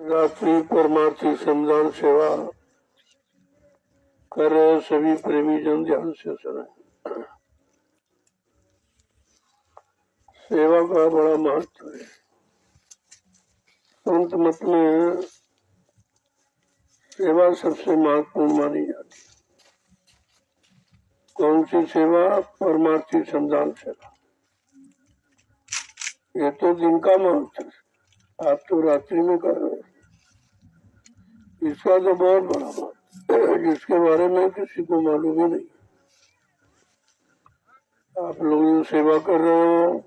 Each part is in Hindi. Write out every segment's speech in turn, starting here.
रात्रि परमार्थी श्रमदान सेवा कर रहे सभी प्रेमी जन ध्यान से सुने। सेवा का बड़ा महत्व है। संत मत में सेवा सबसे महत्वपूर्ण मानी जाती है। कौन सी सेवा? परमार्थी श्रमदान सेवा। ये तो दिन का महत्व है, आप तो रात्रि में कर रहे हैं। इसका तो बहुत बड़ा महत्व है, जिसके बारे में किसी को मालूम ही नहीं। आप लोग जो सेवा कर रहे हो,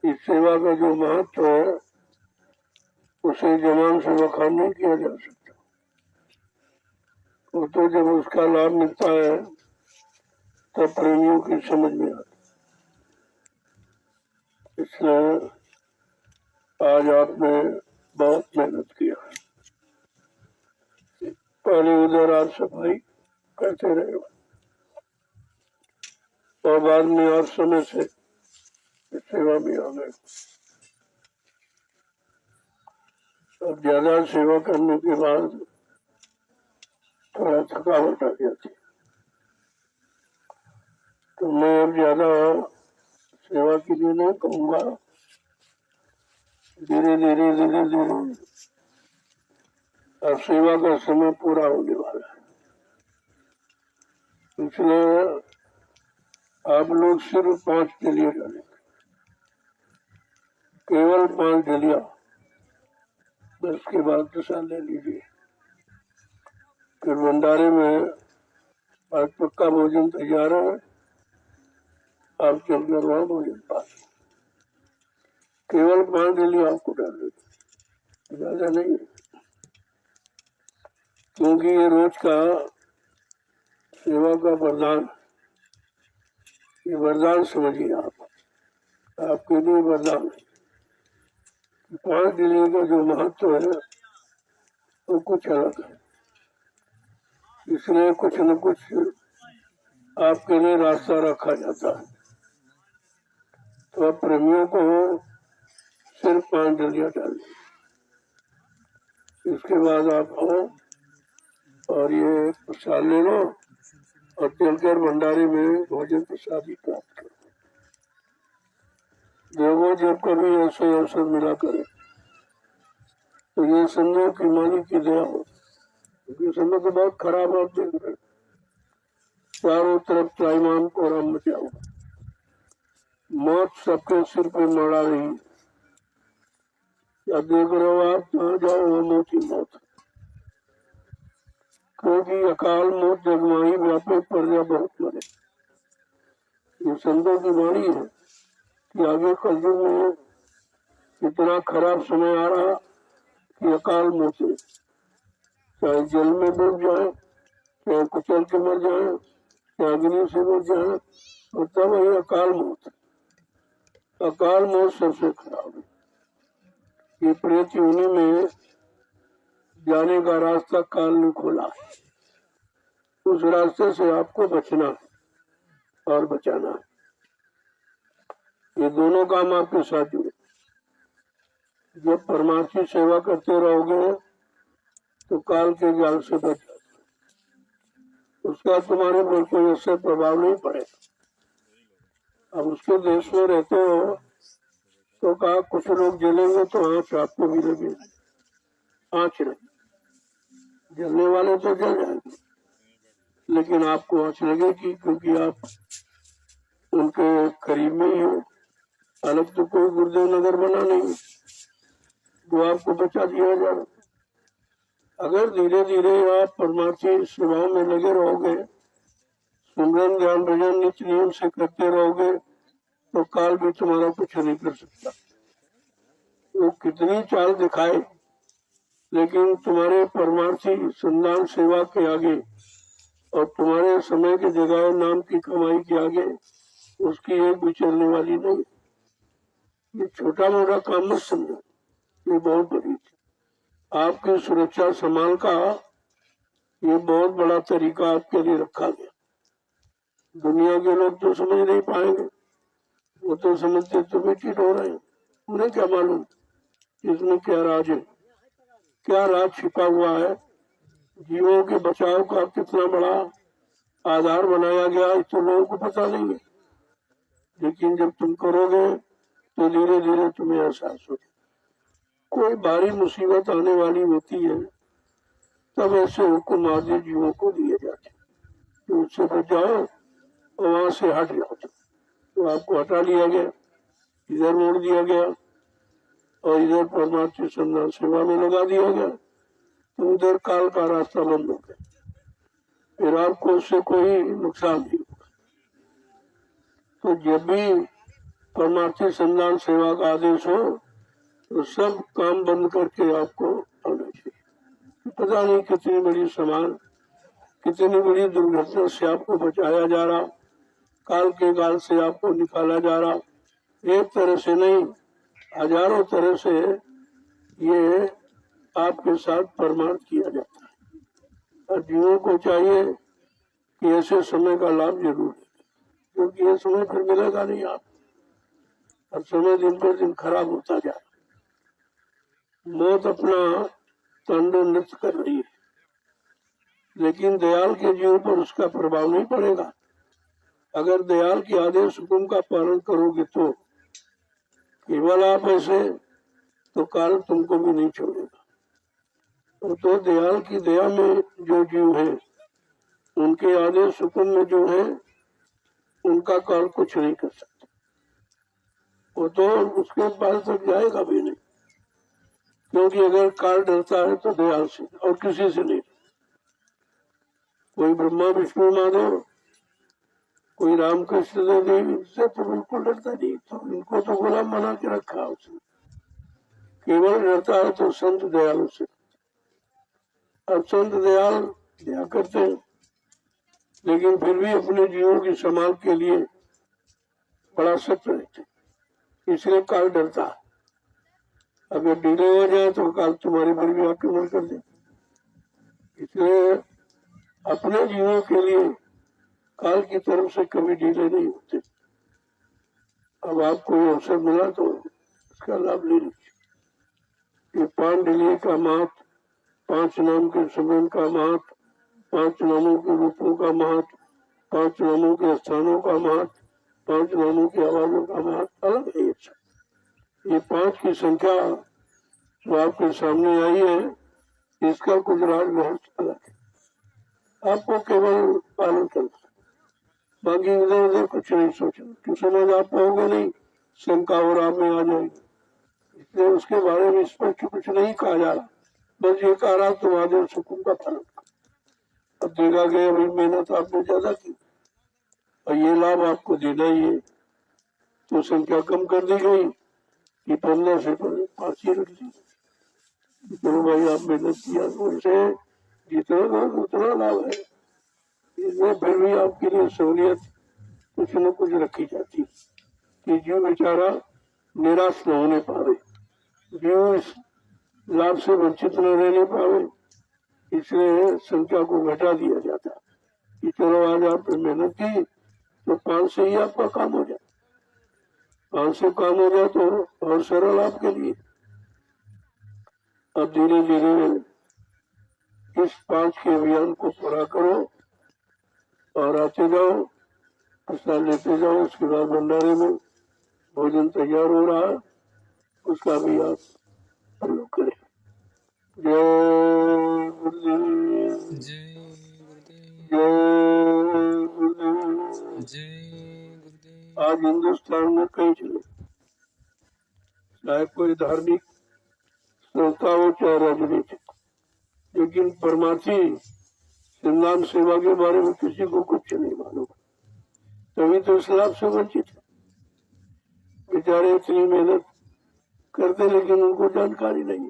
इस सेवा का जो महत्व है उसे जबान से बखान नहीं किया जा सकता। वो तो जब उसका लाभ मिलता है तब प्रेमियों की समझ में आता। इसलिए आज आपने बहुत मेहनत किया है। पहले उधर आज सफाई करते रहे और बाद में और समय से सेवा भी आ गए। अब ज्यादा सेवा करने के बाद थोड़ा थकावट आ जाती है, तो मैं अब ज्यादा सेवा के लिए नहीं कहूँगा। धीरे धीरे अब सेवा का समय पूरा होने वाला है। इसलिए आप लोग सिर्फ 5 डलिया डालेंगे, केवल 5 डलिया। बस के बाद दशा ले लीजिए। फिर भंडारे में आज पक्का भोजन तैयार है, आप चलकर वहाँ भोजन पा। केवल 5 डलिया आपको डालने, ज्यादा नहीं, क्योंकि ये रोज का सेवा का वरदान, ये वरदान समझिए आप, आपके लिए वरदान है। 5 डलिया का जो महत्व है वो कुछ अलग है। इसलिए कुछ न कुछ आपके लिए रास्ता रखा जाता है। तो आप प्रेमियों को सिर्फ 5 डलिया डालिए। इसके बाद आप आओ और ये प्रसाद ले लो और चलकर भंडारे में भोजन प्रसादी प्राप्त करो। देखो जब कभी ऐसे अवसर मिला करे तो ये समझो कि मालिक की दया हो, क्योंकि समय तो बहुत खराब आप देख रहे, चारों तरफ त्राईमान कोहराम मचा हुआ, मौत सबके सिर पे मड़ा रही। क्या देख रहे हो आप? जहाँ जाओ वो मौत ही मौत, क्योंकि अकाल मौत जगमाही व्यापक प्रजा बहुत मरे। ये संतों की वाणी है कि आगे कलयुग में इतना खराब समय आ रहा कि अकाल मौत है, चाहे जल में डूब जाए, चाहे कुचल के मर जाए, चाहे अग्नि से मर जाए, और तब वही अकाल मौत। अकाल मौत सबसे खराब है। ये प्रेत योनि में जाने का रास्ता काल ने खोला है। उस रास्ते से आपको बचना और बचाना है। ये दोनों काम आपके साथ जुड़े। जब परमार्थी सेवा करते रहोगे तो काल के जाल से बच जाते, उसका तुम्हारे पर कोई असर प्रभाव नहीं पड़ेगा। अब उसके देश में रहते हो तो कहा कुछ लोग जलेंगे तो आँच आपको भी लगे, आँच नहीं, जलने वाले तो जल जाएंगे लेकिन आपको आँच लगेगी, क्योंकि आप उनके करीब में ही हो। अलग तो कोई गुरुदेव नगर बना नहीं जो आपको बचा दिया जाए। अगर धीरे धीरे आप परमार्थी सेवाओं में लगे रहोगे, सुमरन ध्यान भजन नित्य नियम से करते रहोगे, तो काल भी तुम्हारा कुछ नहीं कर सकता। वो कितनी चाल दिखाए, लेकिन तुम्हारे परमार्थी संदान सेवा के आगे और तुम्हारे समय के जगह नाम की कमाई के आगे उसकी एक भी चलने वाली नहीं। ये छोटा मोटा काम मत समझो, ये बहुत बड़ी चीज। आपकी सुरक्षा संभाल का ये बहुत बड़ा तरीका आपके लिए रखा गया। दुनिया के लोग तो समझ नहीं पाएंगे, वो तो समझते तो मिट्टी हो रहे हैं, उन्हें क्या मालूम इसमें क्या राज है, क्या राज छिपा हुआ है, जीवों के बचाव का कितना बड़ा आधार बनाया गया, इस तो लोगों को पता नहीं है। लेकिन जब तुम करोगे तो धीरे धीरे तुम्हें एहसास होगा। कोई भारी मुसीबत आने वाली होती है तब ऐसे हुक्म आदि जीवों को दिए जाते कि उससे बच जाओ और वहां से हट जाओ। तो आपको हटा लिया गया, इधर मोड़ दिया गया और इधर परमार्थी संधान सेवा में लगा दिया गया, तो उधर काल का रास्ता बंद हो गया, फिर आपको उससे कोई नुकसान नहीं होगा। तो जब भी परमार्थी संधान सेवा का आदेश हो तो सब काम बंद करके आपको आना चाहिए। पता नहीं कितनी बड़ी समान, कितनी बड़ी दुर्घटना से आपको बचाया जा रहा, काल के गाल से आपको निकाला जा रहा। एक तरह से नहीं, हजारों तरह से ये आपके साथ परमार्थ किया जाता है। और जीवों को चाहिए कि ऐसे समय का लाभ जरूर ले, क्योंकि ये समय फिर मिलेगा नहीं आप। और समय दिन पर दिन खराब होता जा रहा, मौत अपना तांडव नृत्य कर रही है, लेकिन दयाल के जीवन पर उसका प्रभाव नहीं पड़ेगा। अगर दयाल के आदेश हुक्म का पालन करोगे तो केवल आप ऐसे, तो काल तुमको भी नहीं छोड़ेगा। तो दयाल की दया में जो जीव है, उनके आदेश हुक्म में जो है, उनका काल कुछ नहीं कर सकता। वो तो उसके पास तक जाएगा भी नहीं, क्योंकि अगर काल डरता है तो दयाल से और किसी से नहीं। कोई ब्रह्मा विष्णु महादेव, कोई रामकृष्ण देव, इससे तो बिल्कुल डरता नहीं। तो इनको तो गुलाम बना के रखा उसने। केवल डरता है तो संत दयालु से। अब संत दयाल दया करते हैं, लेकिन फिर भी अपने जीवों की संभाल के लिए बड़ा सख्त रहते, इसलिए काल डरता है। अगर ढीले हो जाए तो काल तुम्हारे पर भी आक्रमण कर दे। इसलिए अपने जीवों के लिए काल की तरफ से कभी ढीले नहीं होते। अब आपको ये अवसर मिला तो इसका लाभ ले लीजिए। ये 5 ढिलिये का महत्व, 5 नाम के सुमरन का महत्व, 5 नामों के रूपों का महत्व, 5 नामों के स्थानों का महत्व, 5 नामों की आवाजों का महत्व अलग है। ये 5 की संख्या जो आपके सामने आई है, इसका कुछ राज रहस्य अलग है। आपको केवल पालन करना, बाकी इधर उधर कुछ नहीं सोचना, क्यों समझ आप पाओगे नहीं, शंका और आप में आ जाएगी। इसलिए उसके बारे में स्पष्ट कुछ नहीं कहा जा रहा, बस ये कह रहा तुम आदेश हुक्म का पालन करो। अब देखा गया अभी मेहनत आपने ज्यादा की और ये लाभ आपको देना ही है, तो संख्या कम कर दी गई कि 15 से 5 ही रख दी। चलो भाई आप मेहनत किया तो उसे जितना उतना लाभ है। इसमें फिर भी आपके लिए सहूलियत कुछ न कुछ रखी जाती है कि जीव बेचारा निराश न होने पावे, जीव इस लाभ से वंचित न रहने पावे, इसलिए संख्या को घटा दिया जाता है कि चलो आज आपने मेहनत की तो 5 से ही आपका काम हो जाए। 500 काम हो जाए तो और सरल आपके लिए। अब धीरे धीरे इस 5 के अभियान को पूरा करो और आते जाओ, प्रसाद लेते जाओ। उसके बाद भंडारे में भोजन तैयार हो रहा है, उसका भी आप प्रयोग करें। जय गुरुदेव, जय गुरुदेव, जय गुरुदेव, जय गुरुदेव। आज हिंदुस्तान में कहीं चले, चाहे कोई धार्मिक संस्था हो चाहे राजनीतिक, लेकिन परमार्थी संधान सेवा के बारे में किसी को कुछ नहीं मालूम, तभी तो इस लाभ से वंचित है। बेचारे इतनी मेहनत करते लेकिन उनको जानकारी नहीं,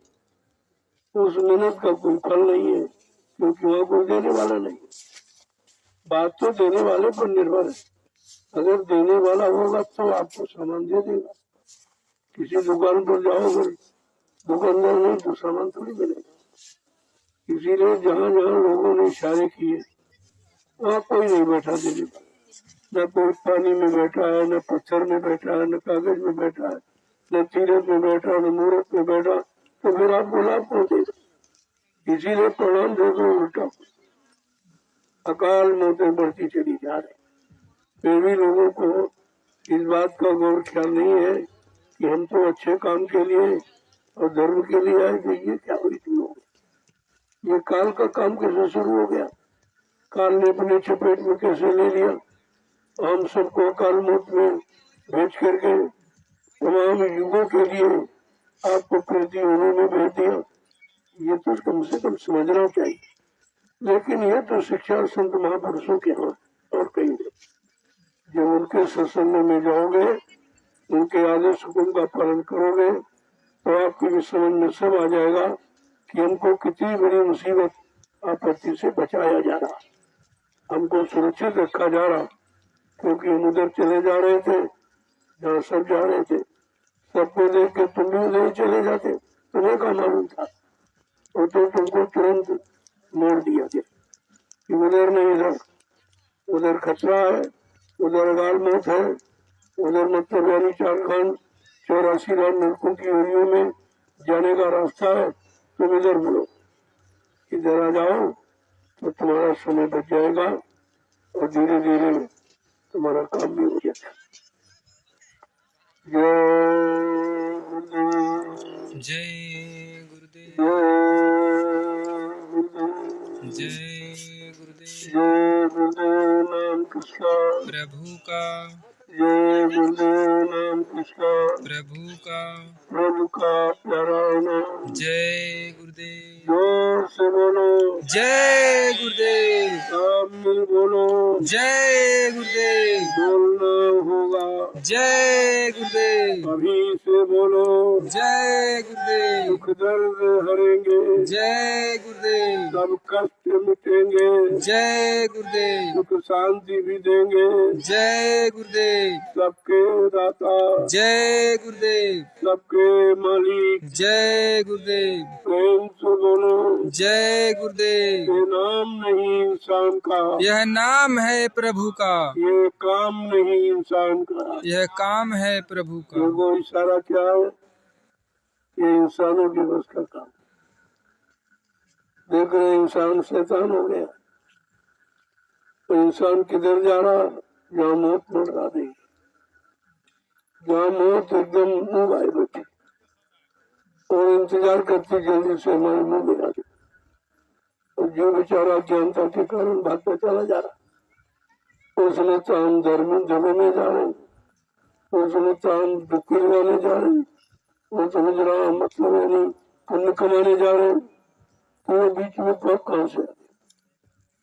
उस मेहनत का कोई फल नहीं है, क्योंकि वहाँ कोई देने वाला नहीं है। बात तो देने वाले पर निर्भर है। अगर देने वाला होगा तो आपको सामान दे देगा। किसी दुकान पर जाओगे, दुकानदार नहीं तो सामान थोड़ी मिलेगा। इसीलिए जहाँ जहाँ लोगों ने इशारे किए वहाँ कोई नहीं बैठा देने वाला, न कोई पानी में बैठा है, न पत्थर में बैठा है, न कागज में बैठा है, न तीरथ में बैठा न मुहूर्त में बैठा, तो फिर आपको लाभ पहुंचेगा। इसीलिए प्रणाम देखो उल्टा, अकाल मौतें बढ़ती चली जा रही। फिर भी लोगों को इस बात का गौर ख्याल नहीं है कि हम तो अच्छे काम के लिए और धर्म के लिए आए थे। ये क्या हुई तुम लोग, ये काल का काम कैसे शुरू हो गया, काल ने अपने चपेट में कैसे ले लिया, हम सबको काल मौत में भेज करके तमाम युगों के लिए आपको प्रति उन्होंने भेज दिया। ये तो कम से कम समझना चाहिए। लेकिन ये तो शिक्षा संत महापुरुषों के यहाँ और कहीं नहीं। जब उनके सत्संग में जाओगे, उनके आदेश हुक्म का पालन करोगे, तो आपकी भी समझ में सब आ जाएगा कि हमको कितनी बड़ी मुसीबत आपत्ति से बचाया जा रहा, हमको सुरक्षित रखा जा रहा। क्योंकि हम उधर चले जा रहे थे जहाँ सब जा रहे थे, सबको देख के तुम भी उधर चले जाते, तुम्हें क्या मालूम था, और तो तुमको तुरंत मोड़ दिया गया कि उधर नहीं, इधर, उधर खतरा है, उधर अकाल मौत है, उधर मतलब यानी 84 लाख नरकों की ओरियों में जाने का रास्ता है, तुम इधर बोलो, इधर आ जाओ तो तुम्हारा समय बच जाएगा और धीरे धीरे तुम्हारा काम भी हो जाएगा। जय गुरुदेव, जय गुरुदेव, जय गुरुदेव नाम किसका, प्रभु का, जय गुरुदेव नाम किसका, प्रभु का, प्रभु का प्यारा नाम। जय गुरुदेव, जोर से बोलो, जय गुरुदेव, सामने बोलो, जय गुरुदेव, बोलना होगा, जय गुरुदेव, अभी से बोलो, जय गुरुदेव, दुख दर्द हरेंगे, जय गुरुदेव, सब कष्ट मिटेंगे, जय गुरुदेव, सुख शांति भी देंगे, जय गुरुदेव, सबके दाता, जय गुरुदेव, सबके मालिक, जय गुरुदेव, प्रेम से बोलो, जय गुरुदेव। ये नाम नहीं इंसान का, यह नाम है प्रभु का, ये काम नहीं इंसान का, यह काम है प्रभु का। ये वो इशारा क्या है, ये इंसानों के बस का काम। देख रहे इंसान शैतान हो गया, तो इंसान किधर जा रहा, जहाँ मौत मंडरा देगी, जहाँ मौत एकदम मुंह आए बैठी और इंतजार करती जल्दी से हमारे मुंह में आ जाए। और जो बेचारा ज्ञानता के कारण भागता चला जा रहा, वो समझता हम धर्मी जगह जा रहे हैं, वो समझता हम दुखी लगाने जा रहे हैं, वो समझ रहा हम मतलब यानी पुण्य कमाने जा रहे हैं, तो वो बीच में पाप कहाँ से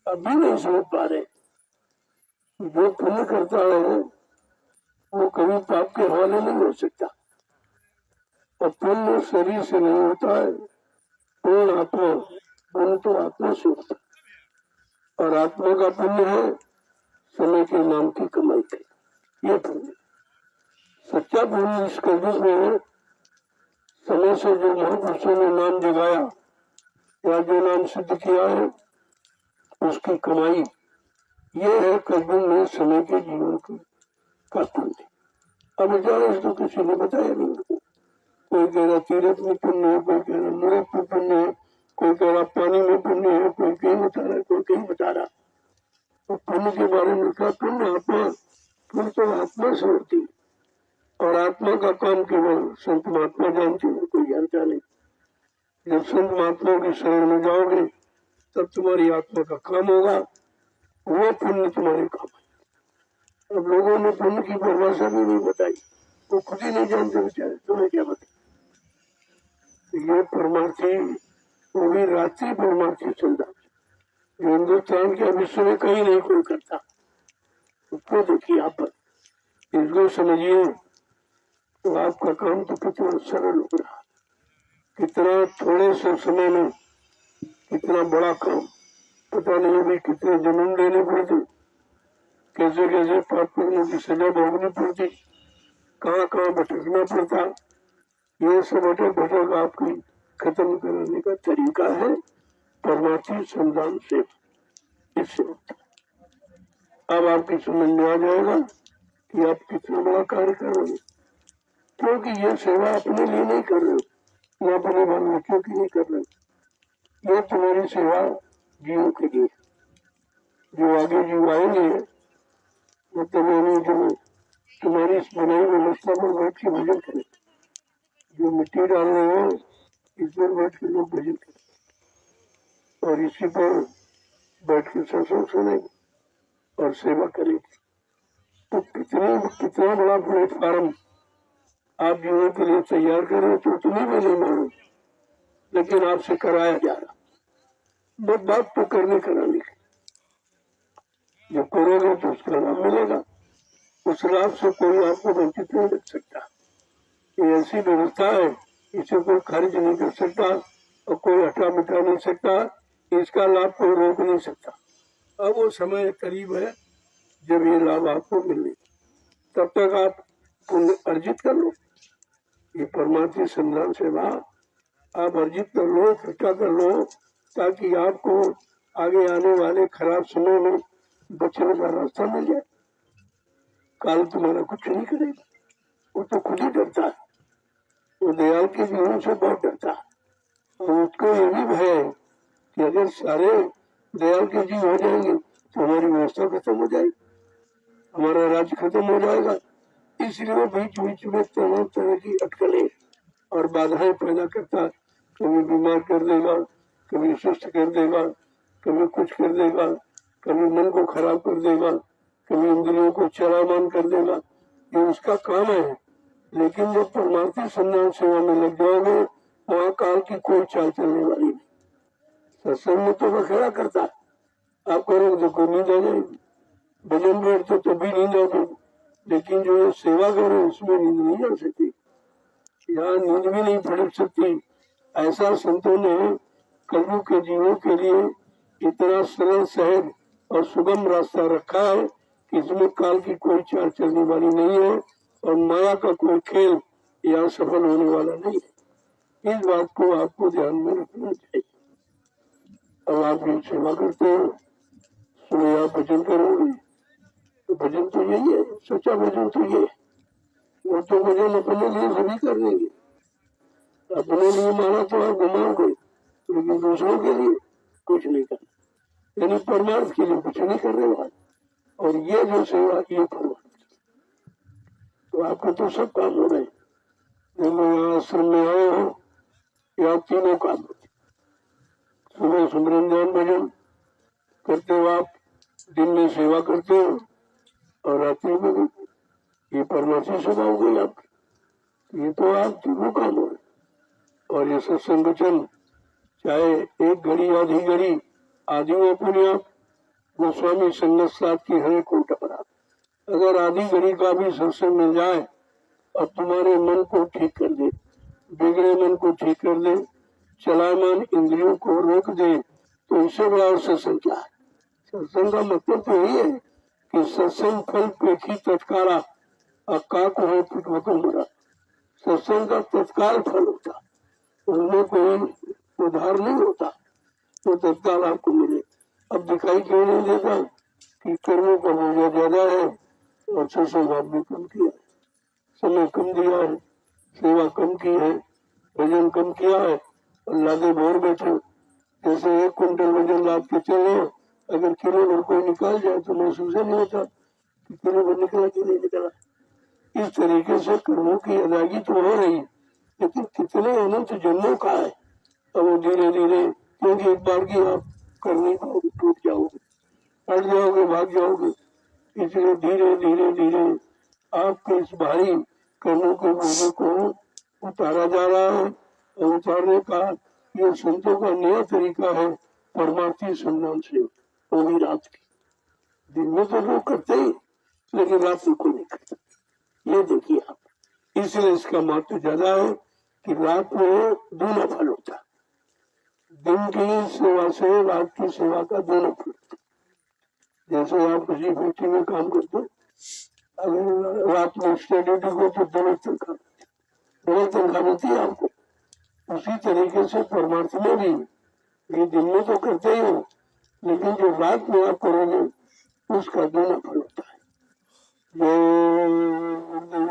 अभी नहीं समझ पा रहे। जो पुण्य करता है वो कभी पाप के हवाले नहीं हो सकता, और पुण्य शरीर से नहीं होता है, पूर्ण आत्मा, पुण्य तो आत्मा से होता है, और आत्मा का पुण्य है समय के नाम की कमाई के, ये पुण्य सच्चा पुण्य। इस कलयुग में समय से जो महापुरुषों ने नाम जगाया या जो नाम सिद्ध किया है, उसकी कमाई ये है कलयुग में समय के जीवन की का पुण्य। अब बेचारे इसको किसी ने बताया नहीं उनको, कोई कह रहा तीरथ में पुण्य है, कोई कह रहा मुहूर्त में पुण्य है, कोई कह रहा पानी में पुण्य है, कोई कहीं बता रहा है, कोई कहीं बता रहा। तो पुण्य के बारे में क्या, पुण्य आत्मा, पुण्य तो आत्मा से होती है, और आत्मा का काम केवल संत महात्मा जानते हैं, कोई जानता नहीं। जब संत महात्माओं की शरण में जाओगे तब तुम्हारी आत्मा का काम होगा, वो पुण्य तुम्हारे काम है। अब लोगों ने पुण्य की परिभाषा भी नहीं बताई, वो खुद ही नहीं जानते बेचारे, तुम्हें क्या बताए। ये परमार्थी, वो भी रात्रि परमार्थी चलता, जो हिंदुस्तान के विश्व में कहीं नहीं कोई करता, उसको देखिए आप, इसको समझिए तो आपका काम तो कितना सरल हो रहा, कितना थोड़े से समय में कितना बड़ा काम। पता नहीं अभी कितने जन्म लेने पड़ते, कैसे कैसे पाप करने की सजा भोगनी पड़ती, कहाँ कहाँ भटकना पड़ता। ये सब अटक भटक आपकी खत्म करने का तरीका है परमार्थी संधान से, इससे अब आपकी समझ में आ जाएगा कि आप कितना बड़ा कार्य करोगे। क्योंकि ये सेवा अपने लिए नहीं कर रहे हो, या अपने बाल बच्चों की नहीं कर रहे हो, ये तुम्हारी सेवा जीवों के लिए। जो आगे जीव आएंगे मतलब यानी जो तुम्हारी इस बनाई व्यवस्था पर बैठ के भजन करें, जो मिट्टी डाल रहे हो इस पर बैठ के लोग भजन करें और इसी पर बैठ के सत्संग सुनेंगे और सेवा करेंगे। तो कितना बड़ा प्लेटफार्म आप जीवन के लिए तैयार करें तो तुम्हें भी नहीं मालूम, लेकिन आपसे कराया जा रहा। बस बात तो करने कराने की, जब करोगे तो उसका लाभ मिलेगा। उस लाभ से कोई आपको वंचित नहीं रख सकता। ये ऐसी व्यवस्था है, इसे कोई खारिज नहीं कर सकता और कोई हटा मिटा नहीं सकता, इसका लाभ कोई रोक नहीं सकता। अब वो समय करीब है जब ये लाभ आपको मिले, तब तक आप पुण्य अर्जित कर लो। ये परमार्थी संधान सेवा आप अर्जित कर लो, इकट्ठा कर लो, ताकि आपको आगे आने वाले खराब समय में बचने का रास्ता मिल जाए। काल तुम्हारा कुछ नहीं करेगा, वो तो खुद ही डरता है, वो दयाल के जीवन से बहुत डरता है। और उसको ये भी भय है कि अगर सारे दयाल के जीव हो जाएंगे तो हमारी व्यवस्था खत्म हो जाएगी, हमारा राज्य खत्म हो जाएगा। इसलिए वो बीच बीच में तमाम तरह की अटकलें और बाधाएं पैदा करता है। कभी बीमार कर देगा, कभी सुस्त कर देगा, कभी कुछ कर देगा, कभी मन को खराब कर देगा, कभी इंद्रियों को चलामान कर देगा। ये उसका काम है। लेकिन जब परमार्थी संधान सेवा में लग जाओगे वहाँ काल की कोई चाल चलने वाली नहीं। सत्संग में तो बखेड़ा करता है, आप करोगे तो नींद आ जाएगी, भजन बैठते तो भी नींद आ जाएगी, लेकिन जो ये सेवा करो उसमें नींद नहीं आ सकती, यहाँ नींद भी नहीं पड़ सकती। ऐसा संतों ने कलयुग के जीवों के लिए इतना सरल सहज और सुगम रास्ता रखा है कि इसमें काल की कोई चाल चलने वाली नहीं है और माया का कोई खेल यहाँ सफल होने वाला नहीं है। इस बात को आपको ध्यान में रखना चाहिए। अब आप ये सेवा करते हो, सुबह आप भजन करोगे तो भजन तो यही है, सच्चा भजन तो ये है। वो तो भजन अपने लिए सभी कर लेंगे, अपने लिए माना तो आप घुमाओगे, लेकिन दूसरों के लिए कुछ नहीं करना, यानी परमार्थ के लिए कुछ नहीं करने वाले। और ये जो सेवा ये परमार्थ, तो आपके तो सब काम हो रहे हैं। जब यहाँ आश्रम में आए हो या तीनों काम होते, सुबह सुमरन ध्यान भजन करते हो, आप दिन में सेवा करते हो और रात्रि में भी, ये परमार्थी सेवा हो गई आपकी। ये तो आप तीनों काम हो रहे। और ये सत्संग वचन चाहे एक घड़ी आधी घड़ी आदि अपने आप गोस्वामी संगत साथ की हरे को टपरा, अगर आधी घड़ी का भी सत्संग मिल जाए और तुम्हारे मन को ठीक कर दे, बिगड़े मन को ठीक कर दे, चलायमान इंद्रियों को रोक दे, तो इससे बड़ा सत्संग क्या है। सत्संग का मतलब तो यही है कि सत्संग फल पेखी तत्काला अक्का को हो पिटवतों मरा। सत्संग का तत्काल फल होता, उसमें कोई उधार नहीं होता, तो तत्काल आपको मिले। अब दिखाई क्यों नहीं देता कि कर्मों का बोझा ज्यादा है और सत्संग आपने कम किया है, समय कम दिया है, सेवा कम की है, वजन कम किया है और लादे भोर बैठे। जैसे 1 क्विंटल वजन लाद के चले, अगर किलो भर कोई निकाल जाए तो महसूस नहीं होता कि किलो भर निकला कि नहीं निकला। इस तरीके से कर्मों की अदायगी तो हो रही है, लेकिन कितने अनंत जन्मों का है। अब वो धीरे धीरे, क्योंकि एक बार की आप कर नहीं पाओगे, टूट जाओगे, हट जाओगे, भाग जाओगे, इसलिए धीरे धीरे धीरे आपके इस भारी कर्मों के बोझों को उतारा जा रहा है। और उतारने का ये संतों का नया तरीका है परमार्थी संधान से, वो भी रात की। दिन में तो लोग करते ही, लेकिन रात में कोई नहीं करता। ये देखिए आप, इसलिए इसका महत्व ज्यादा है कि रात में दूना फल होता है। दिन की सेवा से रात की सेवा का दोनों फल होता है। जैसे आप किसी फैक्ट्री में काम करते, अगर रात में स्टडी को तो डबल तनख्वाह मिलती है आपको। उसी तरीके से परमार्थ में भी ये दिन में तो करते ही हो, लेकिन जो रात में आप करोगे उसका दोनों फल होता है। जय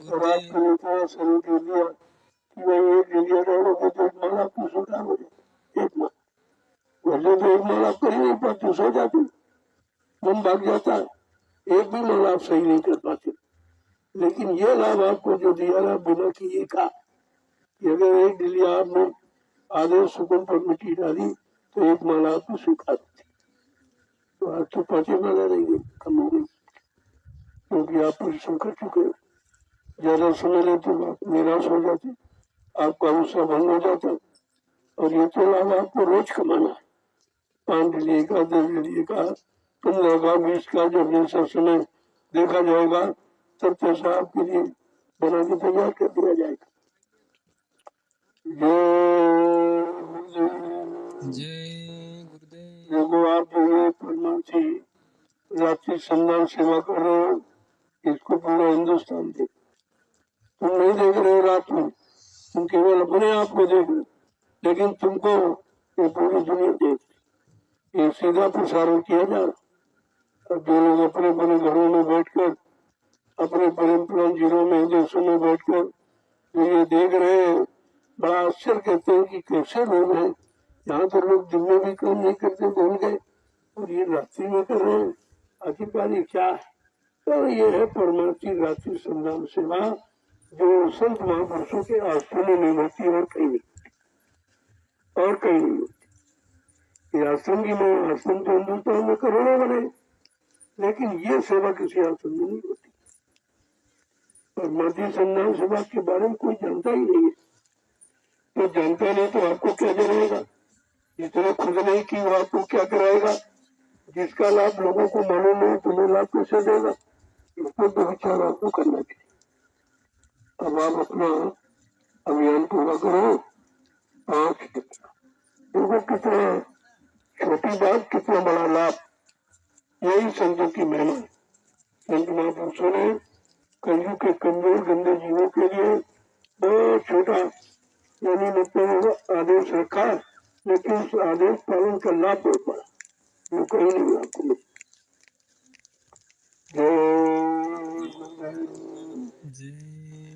और आपके गुरुदेव। लिए थोड़ा शुरू कर दिया कि भाई एक लिया डालोगे तो एक माला आपको सोचा हो जाए, एक माला वैसे तो एक माला आप कर ही नहीं पाते, सो जाते, मन भाग जाता है, एक भी माला आप सही नहीं कर पाते। लेकिन ये लाभ आपको जो दिया ना बिना किए का, कि अगर एक डिलिया आपने आधे सुकून पर मिट्टी डाली तो एक माला आपको सुखा देती। तो आज तो 5 माला रहेंगे, कम हो गई, क्योंकि आप परिश्रम कर चुके हो। ज्यादा समय लेते तो आप निराश हो जाते, आपका उत्साह भंग हो जाता। और ये तो लाभ आपको रोज कमाना है, 5 डिलिये का, 10 डिलिये का, 15 का, 20 का, जब जैसा समय देखा जाएगा तब तैसा आपके लिए बना के तैयार कर दिया जाएगा। जय गुरुदेव। देखो आप जो ये परमार्थी रात्रि संधान सेवा कर रहे हो, इसको पूरा हिंदुस्तान देख, तुम नहीं देख रहे हो रात में, तुम केवल अपने आप को देख रहे हो, लेकिन तुमको ये पूरी दुनिया देख, ये सीधा प्रसारण किया जा रहा। अब जो लोग अपने अपने घरों में बैठकर, अपने परम्परा जिलों में, देशों में बैठकर जो ये देख रहे हैं, बड़ा आश्चर्य कहते हैं कि कैसे लोग हैं, यहाँ तो लोग दिन में भी काम नहीं करते, भूल गए, और ये रात्रि में कर रहे हैं। आखिरकार ये क्या है? तो ये है परमार्थी रात्रि संधान सेवा, जो संत महापुरुषों के आश्रम में होती है और कहीं नहीं, और कहीं नहीं होती। ये आश्रम की में, आश्रम तो हिंदुस्तान में करोड़ों बने, लेकिन ये सेवा किसी आश्रम में नहीं होती। परमार्थी संधान सेवा के बारे में कोई जानता ही नहीं है, तो जानता नहीं तो आपको क्या जरूरेगा, जितने खुद नहीं की वो आपको क्या कराएगा। जिसका लाभ लोगों को मालूम नहीं, तुम्हें लाभ कैसे देगा, इसको तो विचार आपको करना चाहिए। अब आप अपना अभियान पूरा करो। 5 देखो कितना छोटी बात, कितना बड़ा लाभ, यही संतों की महिमा है। संत महापुरुषों ने कलयुग के कमजोर गंदे जीवों के लिए बहुत छोटा यानी मतलब आदेश रखा, लेकिन उस आदेश पालन का लाभ हो पड़ा, वो कहीं नहीं आपको मिला। जय